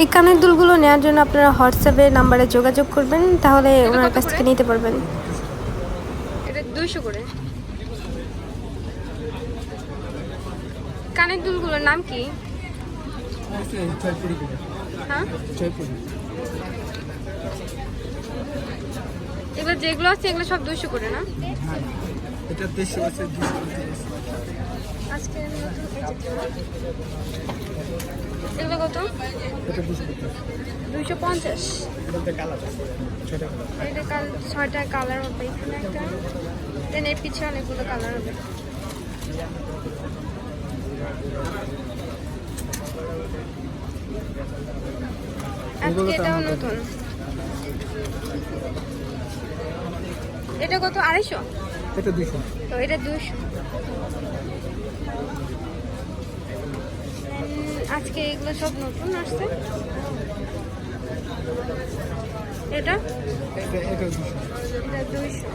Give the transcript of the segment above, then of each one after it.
এই কানের দুলগুলো নেওয়ার জন্য আপনারা হোয়াটসঅ্যাপে নাম্বারে যোগাযোগ করবেন, তাহলে ওনার কাছ থেকে নিতে পারবেন। এটা 200 করে। কানের দুলগুলোর নাম কি? হ্যাঁ, এগুলো যেগুলো আছে এগুলো সব 200 করে না? এটা 200 আছে, 200 আজকে এগুলো কত? এটা 250। এটাতে কালার আছে, ছয়টা কালার। এটা কাল 6টা কালার হবে, এখানে একটা, দেন এর পিছে অনেকগুলো কালার হবে। আজকে এটাও নতুন। এটা কত? 250? এটা 200। তো এটা 200। আজকে এগুলো সব নতুন আসছে। এটা এটা 200। এটা 200।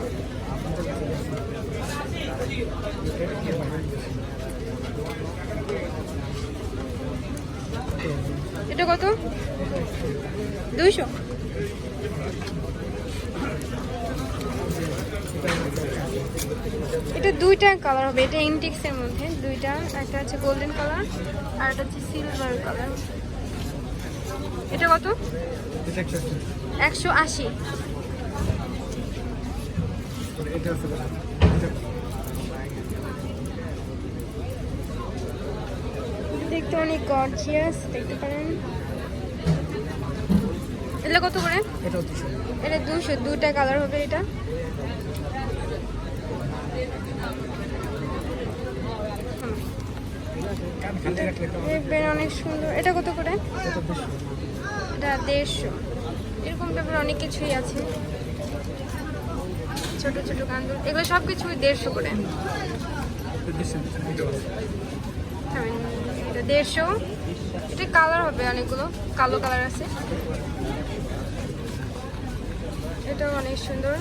এটা কত? 200। এটা 2টা কালার হবে, এটা ইনটেক্স এর মধ্যে 2টা, একটা আছে গোল্ডেন কালার আর একটা হচ্ছে সিলভার কালার। এটা কত? এটা 180। এটা আছে, দেখতে অনেক গর্জিয়াস, দেখতে পারেন। এটা কত করে? এটা 200। এটা 200, 2টা কালার হবে এটা। দেখবেন অনেক সুন্দর। এটা কত করে? এটা 200। এটা 150। এরকম টাইপের অনেক কিছুই আছে, ছোট ছোট কান্দুল, এগুলো সব কিছু 150 করে। হ্যাঁ, এটা 150। এটা কালার হবে অনেকগুলো, কালো কালার আছে। এটাও অনেক সুন্দর।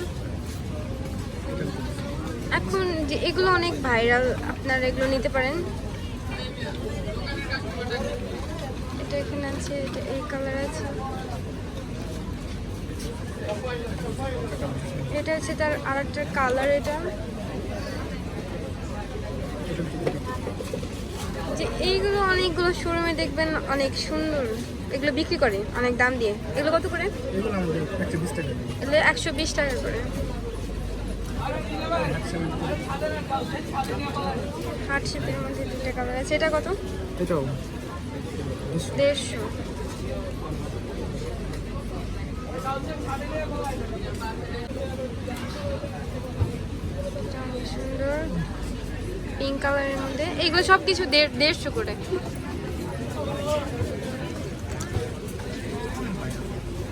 এখন যে এগুলো অনেক ভাইরাল, আপনারা এগুলো নিতে পারেন। এটা এখানে আছে, এটা এই কালার আছে। এটা হচ্ছে তার আরেকটা কালার। এটা যে এইগুলো অনেকগুলো শোরুমে দেখবেন অনেক সুন্দর, এগুলো বিক্রি করে অনেক দাম দিয়ে। এগুলো কত করে? এগুলো আমাদের 120 টাকা। এগুলো 120 টাকা করে। হার্ট শেপের মধ্যে 2টা কালার আছে। এটা কত? এটাও 150। এটা অনেক সুন্দর, পিঙ্ক কালারের মধ্যে। এইগুলো সব কিছু 150 করে।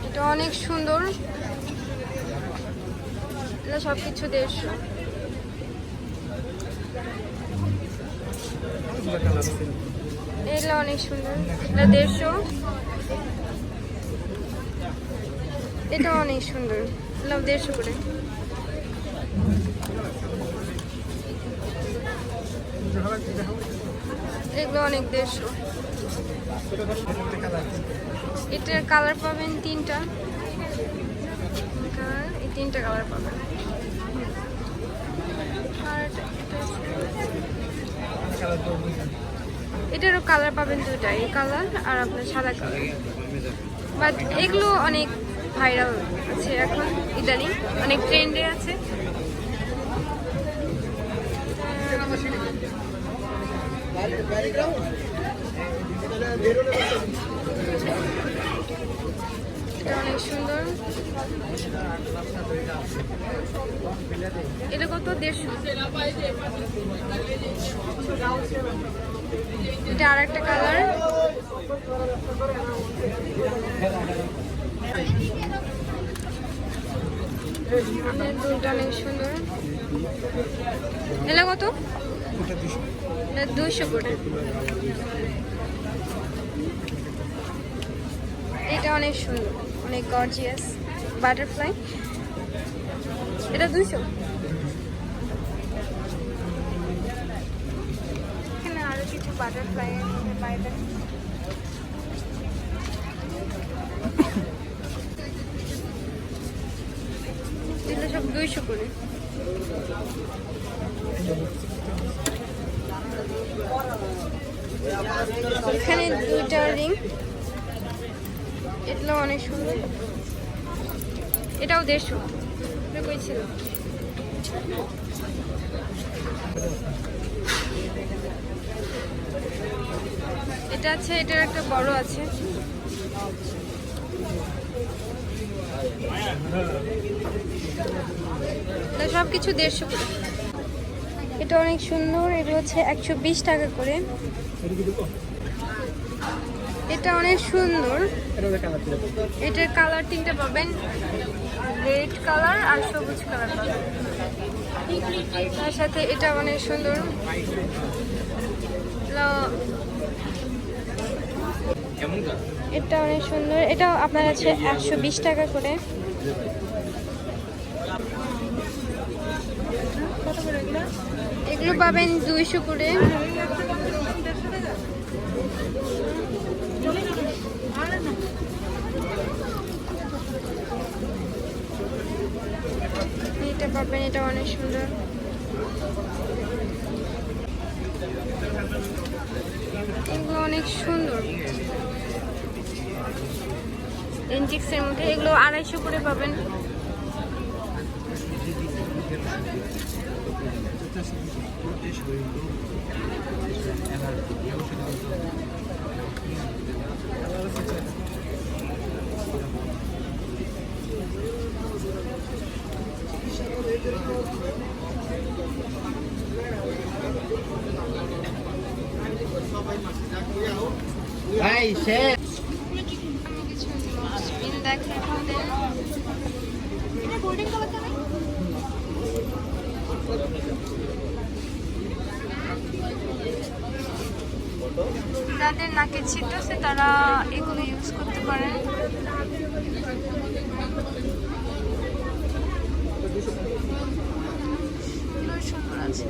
এটা অনেক সুন্দর, এটা সব কিছু 150। এগুলো অনেক সুন্দর, এটা 150। এটা অনেক সুন্দর, এটা 150 করে। এগুলো অনেক 150। এটার কালার পাবেন 3টা কালার, এই 3টা কালার পাবেন। আর এটারও কালার পাবেন 2টা, এই কালার আর আপনার সাদা কালার। বাট এগুলো অনেক ভাইরাল আছে এখন, ইদানিং অনেক ট্রেন্ডে আছে। এটা অনেক সুন্দর। এটা কত? 150। এটা আর একটা কালার। আপনার দুলটা অনেক সুন্দর। এটা কত? এটা 200 করে। এটা অনেক সুন্দর, অনেক গর্জিয়াস বাটারফ্লাই। এটা 200। এখানে আরো কিছু বাটারফ্লাই পাইবেন। 200 করে। এখানে 2টা রিং, এগুলো অনেক সুন্দর। এটাও 150। এটা কই ছিল? এটা আছে, এটার একটা বড় আছে। সব কিছু 150 করে। এটা অনেক সুন্দর, এটা হচ্ছে 120 টাকা করে। এটা অনেক সুন্দর, এটার কালার 3টা পাবেন, রেড কালার আর সবুজ কালার পাবেন। তার সাথে এটা অনেক সুন্দর, এটা অনেক সুন্দর। এটাও আপনার আছে 120 টাকা করে। এগুলো পাবেন 200 করে। এটা পাবেন, এটা অনেক সুন্দর। এগুলো অনেক সুন্দর, এনটিক্সের মধ্যে। এগুলো 250 করে পাবেন। ভাই শেষ। আমি কিছু স্পিন দেখে আপনাদের। এটা গোল্ডেন কালারটা নাই? যাদের নাকে ছিদ্র আছে তারা এগুলো ইউজ করতে পারেন। এগুলো সুন্দর আছে।